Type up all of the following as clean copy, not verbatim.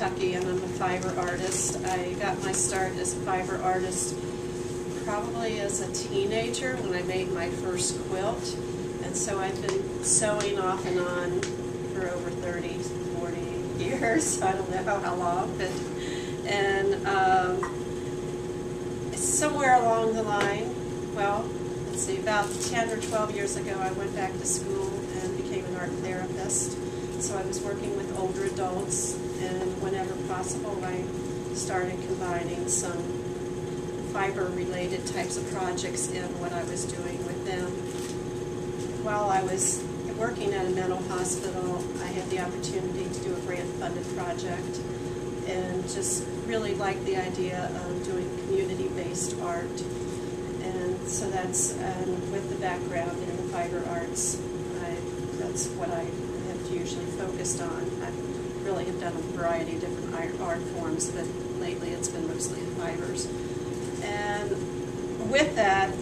Kentucky, and I'm a fiber artist. I got my start as a fiber artist probably as a teenager when I made my first quilt. And so I've been sewing off and on for over 30, 40 years. I don't know how long, but somewhere along the line, well, let's see, about 10 or 12 years ago, I went back to school and became an art therapist. So I was working with older adults, and whenever possible, I started combining some fiber-related types of projects in what I was doing with them. While I was working at a mental hospital, I had the opportunity to do a grant-funded project and just really liked the idea of doing community-based art. And so that's with the background in fiber arts, that's what I have usually focused on. I really have done a variety of different art forms, but lately it's been mostly the fibers. And with that,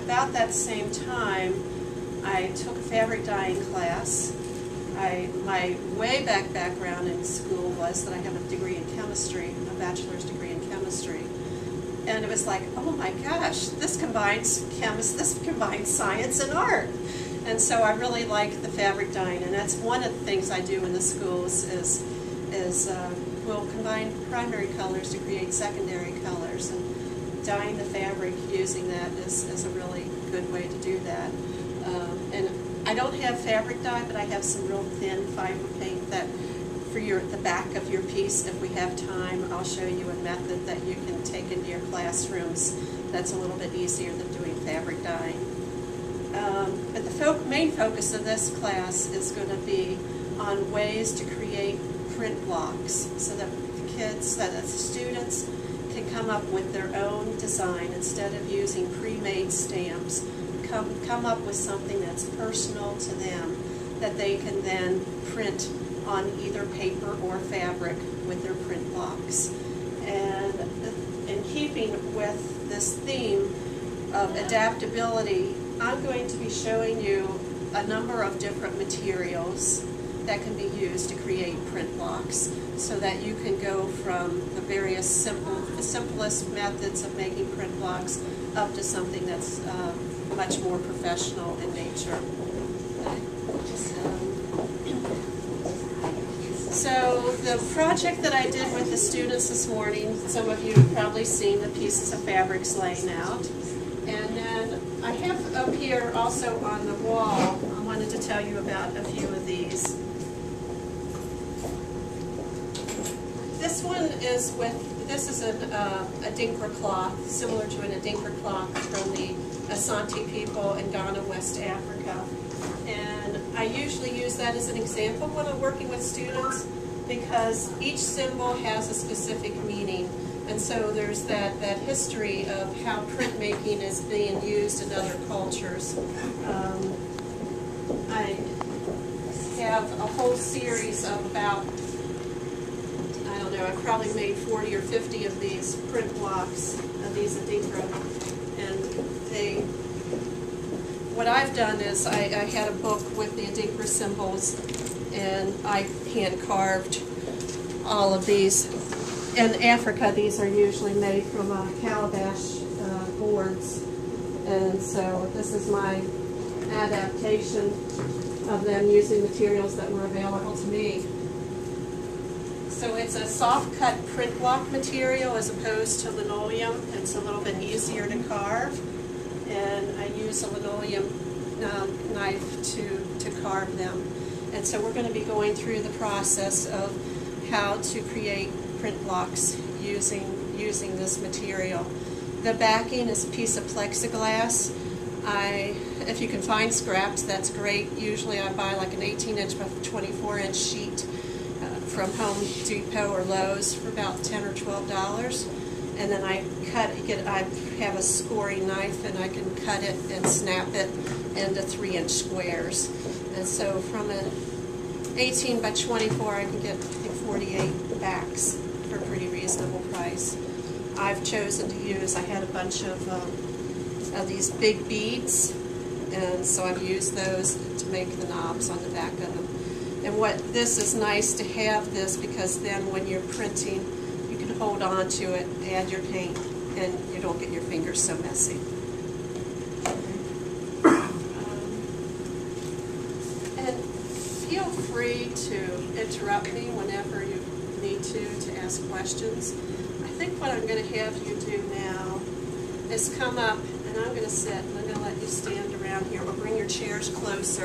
about that same time, I took a fabric dyeing class. My way back background in school was that I have a degree in chemistry, a bachelor's degree in chemistry. And it was like, oh my gosh, this combines science and art. And so I really like the fabric dyeing, and that's one of the things I do in the schools is we'll combine primary colors to create secondary colors. And dyeing the fabric using that is a really good way to do that. And I don't have fabric dye, but I have some real thin fiber paint that for the back of your piece, if we have time, I'll show you a method that you can take into your classrooms that's a little bit easier than doing fabric dyeing. But the main focus of this class is going to be on ways to create print blocks so that the kids, that the students can come up with their own design instead of using pre-made stamps. Come up with something that's personal to them that they can then print on either paper or fabric with their print blocks. And in keeping with this theme of adaptability, I'm going to be showing you a number of different materials that can be used to create print blocks so that you can go from the various simplest methods of making print blocks up to something that's much more professional in nature. So the project that I did with the students this morning, some of you have probably seen the pieces of fabrics laying out. And then I have up here also on the wall, I wanted to tell you about a few of these. This one is this is a Adinkra cloth, similar to an Adinkra cloth from the Asante people in Ghana, West Africa. And I usually use that as an example when I'm working with students because each symbol has a specific meaning. And so there's that history of how printmaking is being used in other cultures. I have a whole series of about, I don't know, I've probably made 40 or 50 of these print blocks of these Adinkra. And what I've done is I had a book with the Adinkra symbols, and I hand carved all of these. In Africa, these are usually made from calabash boards, and so this is my adaptation of them using materials that were available to me. So it's a soft cut print block material as opposed to linoleum. It's a little bit easier to carve, and I use a linoleum knife to carve them. And so we're going to be going through the process of how to create print blocks using this material. The backing is a piece of plexiglass. If you can find scraps, that's great. Usually I buy like an 18-inch by 24-inch sheet from Home Depot or Lowe's for about $10 or $12. And then I have a scoring knife, and I can cut it and snap it into 3-inch squares. And so from an 18 by 24, I can get, I think, 48 backs for a pretty reasonable price. I've chosen to use, I had a bunch of these big beads, and so I've used those to make the knobs on the back of them. And what this is nice to have this, because then when you're printing, you can hold on to it, add your paint, and you don't get your fingers so messy. And feel free to interrupt me whenever you need to ask questions. I think what I'm going to have you do now is come up, and I'm going to sit, and I'm going to let you stand around here, or bring your chairs closer.